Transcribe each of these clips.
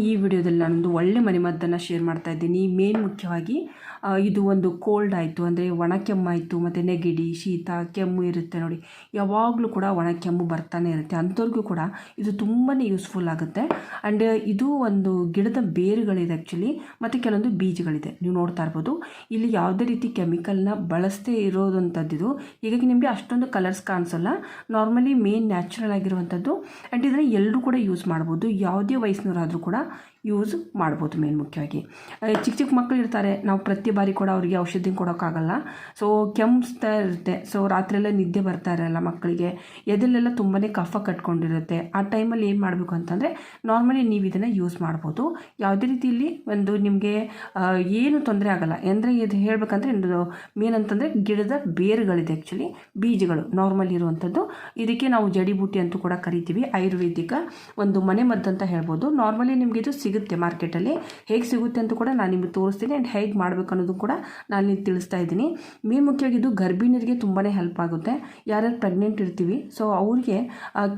ಈ ವಿಡಿಯೋದಲ್ಲಿ ನಾನೊಂದು ಒಳ್ಳೆ ಮನೆಮದ್ದನ್ನು ಶೇರ್ ಮಾಡ್ತಾ ಇದ್ದೀನಿ. ಮೇನ್ ಮುಖ್ಯವಾಗಿ ಇದು ಒಂದು ಕೋಲ್ಡ್ ಆಯಿತು ಅಂದರೆ ಒಣ ಕೆಮ್ಮಾಯಿತು ಮತ್ತು ನೆಗಡಿ ಶೀತ ಕೆಮ್ಮು ಇರುತ್ತೆ ನೋಡಿ, ಯಾವಾಗಲೂ ಕೂಡ ಒಣ ಕೆಮ್ಮು ಬರ್ತಾನೆ ಇರುತ್ತೆ. ಅಂಥವ್ರಿಗೂ ಕೂಡ ಇದು ತುಂಬಾ ಯೂಸ್ಫುಲ್ ಆಗುತ್ತೆ. ಆ್ಯಂಡ್ ಇದು ಒಂದು ಗಿಡದ ಬೇರುಗಳಿದೆ ಆ್ಯಕ್ಚುಲಿ, ಮತ್ತು ಕೆಲವೊಂದು ಬೀಜಗಳಿದೆ. ನೀವು ನೋಡ್ತಾ ಇರ್ಬೋದು ಇಲ್ಲಿ ಯಾವುದೇ ರೀತಿ ಕೆಮಿಕಲ್ನ ಬಳಸದೇ ಇರೋದಂಥದ್ದು. ಹೀಗಾಗಿ ನಿಮಗೆ ಅಷ್ಟೊಂದು ಕಲರ್ಸ್ ಕಾಣಿಸಲ್ಲ. ನಾರ್ಮಲಿ ಮೇನ್ ನ್ಯಾಚುರಲ್ ಆಗಿರುವಂಥದ್ದು. ಆ್ಯಂಡ್ ಇದನ್ನು ಎಲ್ಲರೂ ಕೂಡ ಯೂಸ್ ಮಾಡ್ಬೋದು, ಯಾವುದೇ ವಯಸ್ಸಿನವರಾದರೂ ಕೂಡ ಯೂಸ್ ಮಾಡ್ಬೋದು. ಮೇನ್ ಮುಖ್ಯವಾಗಿ ಚಿಕ್ಕ ಚಿಕ್ಕ ಮಕ್ಕಳು ಇರ್ತಾರೆ, ನಾವು ಪ್ರತಿ ಬಾರಿ ಕೂಡ ಅವರಿಗೆ ಔಷಧಿ ಕೊಡೋಕ್ಕಾಗಲ್ಲ. ಸೊ ಕೆಮ್ಮಿಸ್ತಾ ಇರುತ್ತೆ, ಸೊ ರಾತ್ರಿಯೆಲ್ಲ ನಿದ್ದೆ ಬರ್ತಾ ಇರಲ್ಲ ಮಕ್ಕಳಿಗೆ, ಎದೆಲೆಲ್ಲ ತುಂಬಾ ಕಫ ಕಟ್ಕೊಂಡಿರುತ್ತೆ. ಆ ಟೈಮಲ್ಲಿ ಏನು ಮಾಡಬೇಕು ಅಂತಂದರೆ ನಾರ್ಮಲಿ ನೀವು ಇದನ್ನು ಯೂಸ್ ಮಾಡ್ಬೋದು. ಯಾವುದೇ ರೀತಿಯಲ್ಲಿ ಒಂದು ನಿಮಗೆ ಏನು ತೊಂದರೆ ಆಗಲ್ಲ. ಅಂದರೆ ಇದು ಹೇಳಬೇಕಂದ್ರೆ ಮೇನ್ ಅಂತಂದರೆ ಗಿಡದ ಬೇರುಗಳಿದೆ ಆ್ಯಕ್ಚುಲಿ, ಬೀಜಗಳು ನಾರ್ಮಲ್ ಇರುವಂಥದ್ದು. ಇದಕ್ಕೆ ನಾವು ಜಡಿಬೂಟಿ ಅಂತೂ ಕೂಡ ಕರಿತೀವಿ. ಆಯುರ್ವೇದಿಕ ಒಂದು ಮನೆಮದ್ದು ಅಂತ ಹೇಳ್ಬೋದು. ನಾರ್ಮಲಿ ನಿಮಗೆ ಇದು ಸಿಗುತ್ತೆ ಮಾರ್ಕೆಟಲ್ಲಿ. ಹೇಗೆ ಸಿಗುತ್ತೆ ಅಂತ ಕೂಡ ನಾನು ನಿಮಗೆ ತೋರಿಸ್ತೀನಿ. ಆ್ಯಂಡ್ ಹೇಗೆ ಮಾಡಬೇಕು ಅನ್ನೋದು ಕೂಡ ನಾನು ನಿಮಗೆ ತಿಳಿಸ್ತಾ ಇದ್ದೀನಿ. ಮೇನ್ ಮುಖ್ಯವಾಗಿ ಇದು ಗರ್ಭಿಣಿಯರಿಗೆ ತುಂಬಾ ಹೆಲ್ಪ್ ಆಗುತ್ತೆ. ಯಾರ್ಯಾರು ಪ್ರೆಗ್ನೆಂಟ್ ಇರ್ತೀವಿ, ಸೊ ಅವ್ರಿಗೆ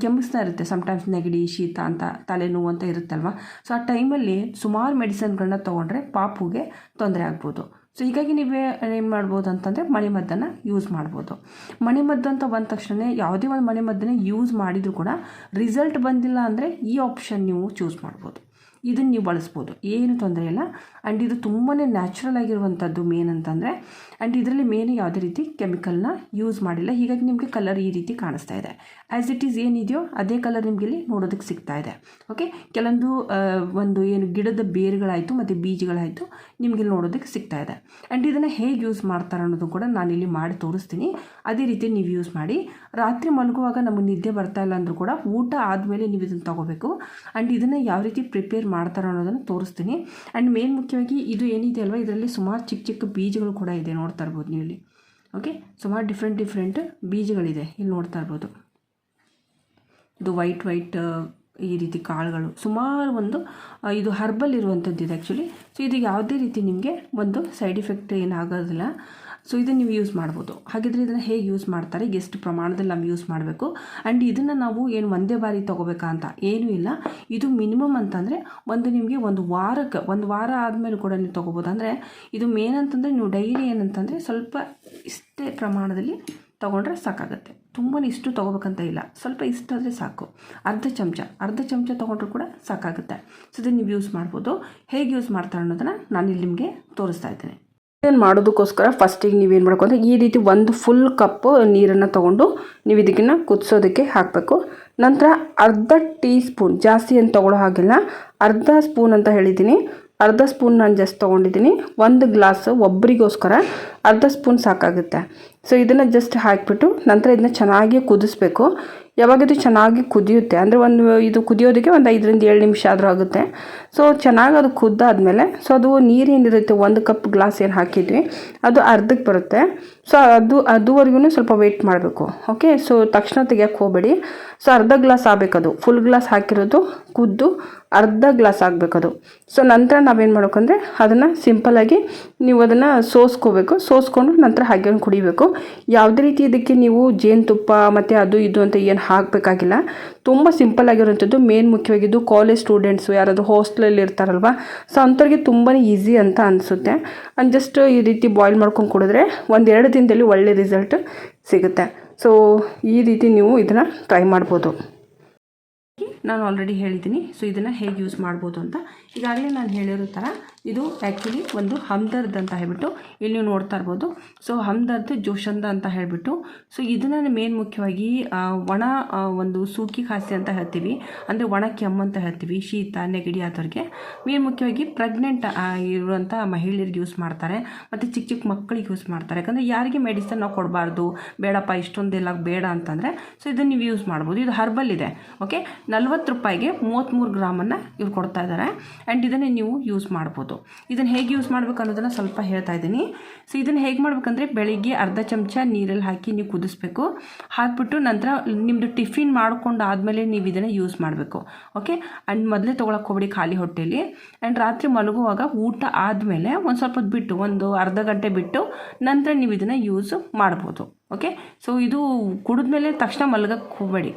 ಕೆಮ್ಮಿಸ್ತಾ ಇರುತ್ತೆ ಸಮ್ಟೈಮ್ಸ್, ನೆಗಡಿ ಶೀತ ಅಂತ ತಲೆನೋವು ಅಂತ ಇರುತ್ತಲ್ವ. ಸೊ ಆ ಟೈಮಲ್ಲಿ ಸುಮಾರು ಮೆಡಿಸಿನ್ಗಳನ್ನ ತೊಗೊಂಡ್ರೆ ಪಾಪುಗೆ ತೊಂದರೆ ಆಗ್ಬೋದು. ಸೊ ಹೀಗಾಗಿ ನೀವೇ ಏನು ಮಾಡ್ಬೋದು ಅಂತಂದರೆ ಮನೆಮದ್ದನ್ನು ಯೂಸ್ ಮಾಡ್ಬೋದು. ಮನೆಮದ್ದು ಅಂತ ಬಂದ ತಕ್ಷಣ ಯಾವುದೇ ಒಂದು ಮನೆಮದ್ದನ್ನು ಯೂಸ್ ಮಾಡಿದರೂ ಕೂಡ ರಿಸಲ್ಟ್ ಬಂದಿಲ್ಲ ಅಂದರೆ ಈ ಆಪ್ಷನ್ ನೀವು ಚೂಸ್ ಮಾಡ್ಬೋದು. ಇದನ್ನು ನೀವು ಬಳಸ್ಬೋದು, ಏನು ತೊಂದರೆ ಇಲ್ಲ. ಆ್ಯಂಡ್ ಇದು ತುಂಬಾ ನ್ಯಾಚುರಲ್ ಆಗಿರುವಂಥದ್ದು ಮೇನ್ ಅಂತಂದರೆ. ಆ್ಯಂಡ್ ಇದರಲ್ಲಿ ಮೇನ್ ಯಾವುದೇ ರೀತಿ ಕೆಮಿಕಲ್ನ ಯೂಸ್ ಮಾಡಿಲ್ಲ. ಹೀಗಾಗಿ ನಿಮಗೆ ಕಲರ್ ಈ ರೀತಿ ಕಾಣಿಸ್ತಾ ಇದೆ. ಆ್ಯಸ್ ಇಟ್ ಈಸ್ ಏನಿದೆಯೋ ಅದೇ ಕಲರ್ ನಿಮಗೆ ಇಲ್ಲಿ ನೋಡೋದಕ್ಕೆ ಸಿಗ್ತಾ ಇದೆ. ಓಕೆ, ಕೆಲವೊಂದು ಒಂದು ಏನು ಗಿಡದ ಬೇರುಗಳಾಯಿತು ಮತ್ತು ಬೀಜಗಳಾಯಿತು ನಿಮಗೆ ನೋಡೋದಕ್ಕೆ ಸಿಗ್ತಾ ಇದೆ. ಆ್ಯಂಡ್ ಇದನ್ನು ಹೇಗೆ ಯೂಸ್ ಮಾಡ್ತಾರೆ ಅನ್ನೋದು ಕೂಡ ನಾನಿಲ್ಲಿ ಮಾಡಿ ತೋರಿಸ್ತೀನಿ. ಅದೇ ರೀತಿ ನೀವು ಯೂಸ್ ಮಾಡಿ. ರಾತ್ರಿ ಮಲಗುವಾಗ ನಮಗೆ ನಿದ್ದೆ ಬರ್ತಾ ಇಲ್ಲ ಅಂದರೂ ಕೂಡ ಊಟ ಆದಮೇಲೆ ನೀವು ಇದನ್ನು ತೊಗೋಬೇಕು. ಆ್ಯಂಡ್ ಇದನ್ನು ಯಾವ ರೀತಿ ಪ್ರಿಪೇರ್ ಮಾಡ್ತಾರೆ ಅನ್ನೋದನ್ನು ತೋರಿಸ್ತೀನಿ. ಆ್ಯಂಡ್ ಮೇನ್ ಮುಖ್ಯವಾಗಿ ಇದು ಏನಿದೆ ಅಲ್ವಾ, ಇದರಲ್ಲಿ ಸುಮಾರು ಚಿಕ್ಕ ಚಿಕ್ಕ ಬೀಜಗಳು ಕೂಡ ಇದೆ, ನೋಡ್ತಾ ಇರ್ಬೋದು ನೀವು ಇಲ್ಲಿ. ಓಕೆ, ಸುಮಾರು ಡಿಫ್ರೆಂಟ್ ಬೀಜಗಳಿದೆ, ಇಲ್ಲಿ ನೋಡ್ತಾ ಇರ್ಬೋದು. ಇದು ವೈಟ್ ಈ ರೀತಿ ಕಾಳುಗಳು ಸುಮಾರು ಒಂದು ಇದು ಹರ್ಬಲ್ ಇರುವಂಥದ್ದು ಇದೆ ಆ್ಯಕ್ಚುಲಿ. ಸೊ ಇದು ಯಾವುದೇ ರೀತಿ ನಿಮಗೆ ಒಂದು ಸೈಡ್ ಎಫೆಕ್ಟ್ ಏನಾಗೋದಿಲ್ಲ. ಸೊ ಇದನ್ನು ನೀವು ಯೂಸ್ ಮಾಡ್ಬೋದು. ಹಾಗಿದ್ರೆ ಇದನ್ನು ಹೇಗೆ ಯೂಸ್ ಮಾಡ್ತಾರೆ, ಎಷ್ಟು ಪ್ರಮಾಣದಲ್ಲಿ ನಾವು ಯೂಸ್ ಮಾಡಬೇಕು, ಆ್ಯಂಡ್ ಇದನ್ನು ನಾವು ಏನು ಒಂದೇ ಬಾರಿ ತೊಗೋಬೇಕಾ ಅಂತ ಏನೂ ಇಲ್ಲ. ಇದು ಮಿನಿಮಮ್ ಅಂತಂದರೆ ನಿಮಗೆ ಒಂದು ವಾರ ಆದಮೇಲೆ ಕೂಡ ನೀವು ತೊಗೋಬೋದು. ಅಂದರೆ ಇದು ಮೇನ್ ಅಂತಂದರೆ ನೀವು ಡೈಲಿ ಏನಂತಂದರೆ ಸ್ವಲ್ಪ ಇಷ್ಟೇ ಪ್ರಮಾಣದಲ್ಲಿ ತೊಗೊಂಡ್ರೆ ಸಾಕಾಗುತ್ತೆ. ತುಂಬಾ ಇಷ್ಟು ತೊಗೋಬೇಕಂತ ಇಲ್ಲ, ಸ್ವಲ್ಪ ಇಷ್ಟಾದರೆ ಸಾಕು. ಅರ್ಧ ಚಮಚ ತೊಗೊಂಡ್ರೂ ಕೂಡ ಸಾಕಾಗುತ್ತೆ. ಸೊ ಇದನ್ನು ನೀವು ಯೂಸ್ ಮಾಡ್ಬೋದು. ಹೇಗೆ ಯೂಸ್ ಮಾಡ್ತಾರೆ ಅನ್ನೋದನ್ನು ನಾನಿಲ್ಲಿ ನಿಮಗೆ ತೋರಿಸ್ತಾ ಇದ್ದೇನೆ. ಇದನ್ನು ಮಾಡೋದಕ್ಕೋಸ್ಕರ ಫಸ್ಟಿಗೆ ನೀವೇನು ಮಾಡಬೇಕು ಅಂದರೆ ಈ ರೀತಿ ಒಂದು ಫುಲ್ ಕಪ್ಪು ನೀರನ್ನು ತೊಗೊಂಡು ನೀವು ಇದನ್ನು ಕುದಿಸೋದಕ್ಕೆ ಹಾಕಬೇಕು. ನಂತರ ಅರ್ಧ ಟೀ ಸ್ಪೂನ್, ಜಾಸ್ತಿ ಏನು ತೊಗೊಳ್ಳೋ ಹಾಗಿಲ್ಲ, ಅರ್ಧ ಸ್ಪೂನ್ ಅಂತ ಹೇಳಿದ್ದೀನಿ, ಅರ್ಧ ಸ್ಪೂನ್ ನಾನು ಜಸ್ಟ್ ತೊಗೊಂಡಿದ್ದೀನಿ. 1 ಗ್ಲಾಸ್ ಒಬ್ಬರಿಗೋಸ್ಕರ ಅರ್ಧ ಸ್ಪೂನ್ ಸಾಕಾಗುತ್ತೆ. ಸೊ ಇದನ್ನು ಜಸ್ಟ್ ಹಾಕಿಬಿಟ್ಟು ನಂತರ ಇದನ್ನ ಚೆನ್ನಾಗಿ ಕುದಿಸ್ಬೇಕು. ಯಾವಾಗ ಇದು ಚೆನ್ನಾಗಿ ಕುದಿಯುತ್ತೆ ಅಂದರೆ ಇದು ಕುದಿಯೋದಕ್ಕೆ 5 ರಿಂದ 7 ನಿಮಿಷ ಆದರೂ ಆಗುತ್ತೆ. ಸೊ ಚೆನ್ನಾಗಿ ಅದು ಕುದ್ದಾದಮೇಲೆ ಸೊ ಅದು ನೀರೇನಿರುತ್ತೆ 1 ಕಪ್ ಗ್ಲಾಸ್ ಏನು ಹಾಕಿದ್ವಿ ಅದು ಅರ್ಧಕ್ಕೆ ಬರುತ್ತೆ. ಸೊ ಅದುವರೆಗೂ ಸ್ವಲ್ಪ ವೆಯ್ಟ್ ಮಾಡಬೇಕು. ಓಕೆ, ಸೊ ತಕ್ಷಣ ತೆಗಿಯೋಕ್ಕೆ ಹೋಗಬೇಡಿ. ಸೊ ಅರ್ಧ ಗ್ಲಾಸ್ ಆಗಬೇಕದು, ಫುಲ್ ಗ್ಲಾಸ್ ಹಾಕಿರೋದು ಕುದ್ದು ಅರ್ಧ ಗ್ಲಾಸ್ ಆಗಬೇಕದು. ಸೊ ನಂತರ ನಾವೇನು ಮಾಡ್ಬೇಕಂದ್ರೆ ಅದನ್ನು ಸಿಂಪಲ್ಲಾಗಿ ನೀವು ಅದನ್ನು ಸೋಸ್ಕೊಂಡು ನಂತರ ಹಾಗೆ ಕುಡಿಬೇಕು. ಯಾವುದೇ ರೀತಿ ಇದಕ್ಕೆ ನೀವು ಜೇನುತುಪ್ಪ ಮತ್ತು ಅದು ಇದು ಅಂತ ಏನು ಹಾಕಬೇಕಾಗಿಲ್ಲ. ತುಂಬ ಸಿಂಪಲ್ ಆಗಿರುವಂಥದ್ದು. ಮೇನ್ ಮುಖ್ಯವಾಗಿದ್ದು ಕಾಲೇಜ್ ಸ್ಟೂಡೆಂಟ್ಸು, ಯಾರಾದರೂ ಹಾಸ್ಟೆಲಲ್ಲಿ ಇರ್ತಾರಲ್ವ, ಸೊ ಅಂಥವ್ರಿಗೆ ತುಂಬಾ ಈಸಿ ಅಂತ ಅನಿಸುತ್ತೆ. ಜಸ್ಟ್ ಈ ರೀತಿ ಬಾಯ್ಲ್ ಮಾಡ್ಕೊಂಡು ಕುಡಿದ್ರೆ 1-2 ದಿನದಲ್ಲಿ ಒಳ್ಳೆ ರಿಸಲ್ಟ್ ಸಿಗುತ್ತೆ. ಸೊ ಈ ರೀತಿ ನೀವು ಇದನ್ನು ಟ್ರೈ ಮಾಡ್ಬೋದು. ನಾನು ಆಲ್ರೆಡಿ ಹೇಳಿದ್ದೀನಿ. ಸೊ ಇದನ್ನು ಹೇಗೆ ಯೂಸ್ ಮಾಡ್ಬೋದು ಅಂತ ಈಗಾಗಲೇ ನಾನು ಹೇಳಿರೋ ಥರ ಇದು ಆ್ಯಕ್ಚುಲಿ ಒಂದು ಹಮ್ದರ್ದ್ ಅಂತ ಹೇಳ್ಬಿಟ್ಟು ಇಲ್ಲಿ ನೀವು ನೋಡ್ತಾ ಇರ್ಬೋದು. ಸೊ ಹಮ್ದರ್ದ್ ಜೋಶಂದ ಅಂತ ಹೇಳಿಬಿಟ್ಟು, ಸೊ ಇದನ್ನು ಮೇನ್ ಮುಖ್ಯವಾಗಿ ಒಣ ಒಂದು ಸೂಕಿ ಖಾಸಿ ಅಂತ ಹೇಳ್ತೀವಿ, ಅಂದರೆ ಒಣ ಕೆಮ್ಮು ಅಂತ ಹೇಳ್ತೀವಿ, ಶೀತ ನೆಗಡಿ ಆದವ್ರಿಗೆ. ಮೇನ್ ಮುಖ್ಯವಾಗಿ ಪ್ರೆಗ್ನೆಂಟ್ ಇರುವಂಥ ಮಹಿಳೆಯರಿಗೆ ಯೂಸ್ ಮಾಡ್ತಾರೆ, ಮತ್ತು ಚಿಕ್ಕ ಚಿಕ್ಕ ಮಕ್ಕಳಿಗೆ ಯೂಸ್ ಮಾಡ್ತಾರೆ. ಯಾಕಂದರೆ ಯಾರಿಗೆ ಮೆಡಿಸನ್ ನಾವು ಕೊಡಬಾರ್ದು, ಬೇಡಪ್ಪ ಇಷ್ಟೊಂದೆಲ್ಲ ಬೇಡ ಅಂತಂದರೆ ಸೊ ಇದನ್ನು ನೀವು ಯೂಸ್ ಮಾಡ್ಬೋದು. ಇದು ಹರ್ಬಲ್ ಇದೆ. ಓಕೆ, 40 ರೂಪಾಯಿಗೆ 33 ಗ್ರಾಮನ್ನು ಇವ್ರು ಕೊಡ್ತಾ ಇದ್ದಾರೆ. ಆ್ಯಂಡ್ ಇದನ್ನೇ ನೀವು ಯೂಸ್ ಮಾಡ್ಬೋದು. ಇದನ್ನು ಹೇಗೆ ಯೂಸ್ ಮಾಡಬೇಕು ಅನ್ನೋದನ್ನು ಸ್ವಲ್ಪ ಹೇಳ್ತಾ ಇದ್ದೀನಿ. ಸೊ ಇದನ್ನು ಹೇಗೆ ಮಾಡಬೇಕಂದ್ರೆ ಬೆಳಿಗ್ಗೆ ಅರ್ಧ ಚಮಚ ನೀರಲ್ಲಿ ಹಾಕಿ ನೀವು ಕುದಿಸ್ಬೇಕು. ಹಾಕಿಬಿಟ್ಟು ನಂತರ ನಿಮ್ಮದು ಟಿಫಿನ್ ಮಾಡ್ಕೊಂಡು ಆದಮೇಲೆ ನೀವು ಇದನ್ನು ಯೂಸ್ ಮಾಡಬೇಕು. ಓಕೆ, ಆ್ಯಂಡ್ ಮೊದಲೇ ತೊಗೊಳಕ್ಕೆ ಹೋಗ್ಬೇಡಿ ಖಾಲಿ ಹೊಟ್ಟೆಯಲ್ಲಿ. ಆ್ಯಂಡ್ ರಾತ್ರಿ ಮಲಗುವಾಗ ಊಟ ಆದಮೇಲೆ ಒಂದು ಸ್ವಲ್ಪ ಹೊತ್ತು ಬಿಟ್ಟು, ಒಂದು ಅರ್ಧ ಗಂಟೆ ಬಿಟ್ಟು ನಂತರ ನೀವು ಇದನ್ನು ಯೂಸ್ ಮಾಡ್ಬೋದು. ಓಕೆ, ಸೊ ಇದು ಕುಡಿದ್ಮೇಲೆ ತಕ್ಷಣ ಮಲಗಕ್ಕೆ ಹೋಗಬೇಡಿ.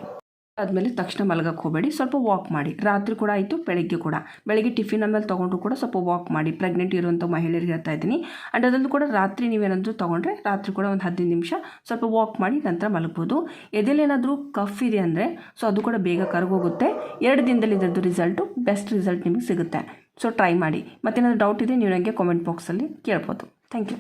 ಆದಮೇಲೆ ತಕ್ಷಣ ಮಲಗಕ್ಕೆ ಹೋಗಬೇಡಿ, ಸ್ವಲ್ಪ ವಾಕ್ ಮಾಡಿ. ರಾತ್ರಿ ಕೂಡ ಆಯಿತು, ಬೆಳಗ್ಗೆ ಕೂಡ. ಬೆಳಗ್ಗೆ ಟಿಫಿನ್ ಆಮೇಲೆ ತೊಗೊಂಡ್ರು ಕೂಡ ಸ್ವಲ್ಪ ವಾಕ್ ಮಾಡಿ. ಪ್ರೆಗ್ನೆಂಟ್ ಇರುವಂಥ ಮಹಿಳೆಯರಿಗೆ ಹೇಳ್ತಾ ಇದ್ದೀನಿ. ಆ್ಯಂಡ್ ಅದರಲ್ಲೂ ಕೂಡ ರಾತ್ರಿ ನೀವೇನಾದರೂ ತೊಗೊಂಡ್ರೆ ರಾತ್ರಿ ಕೂಡ ಒಂದು 15 ನಿಮಿಷ ಸ್ವಲ್ಪ ವಾಕ್ ಮಾಡಿ ನಂತರ ಮಲಗ್ಬೋದು. ಎದೆಲೇನಾದರೂ ಕಫ್ ಇದೆ ಅಂದರೆ ಸೊ ಅದು ಕೂಡ ಬೇಗ ಕರಗೋಗುತ್ತೆ. 2 ದಿನದಲ್ಲಿ ಇದರದ್ದು ರಿಸಲ್ಟು ಬೆಸ್ಟ್ ರಿಸಲ್ಟ್ ನಿಮಗೆ ಸಿಗುತ್ತೆ. ಸೊ ಟ್ರೈ ಮಾಡಿ. ಮತ್ತೇನಾದರೂ ಡೌಟ್ ಇದೆ ನೀವು ನನಗೆ ಕಾಮೆಂಟ್ ಬಾಕ್ಸಲ್ಲಿ ಕೇಳ್ಬೋದು. Thank you.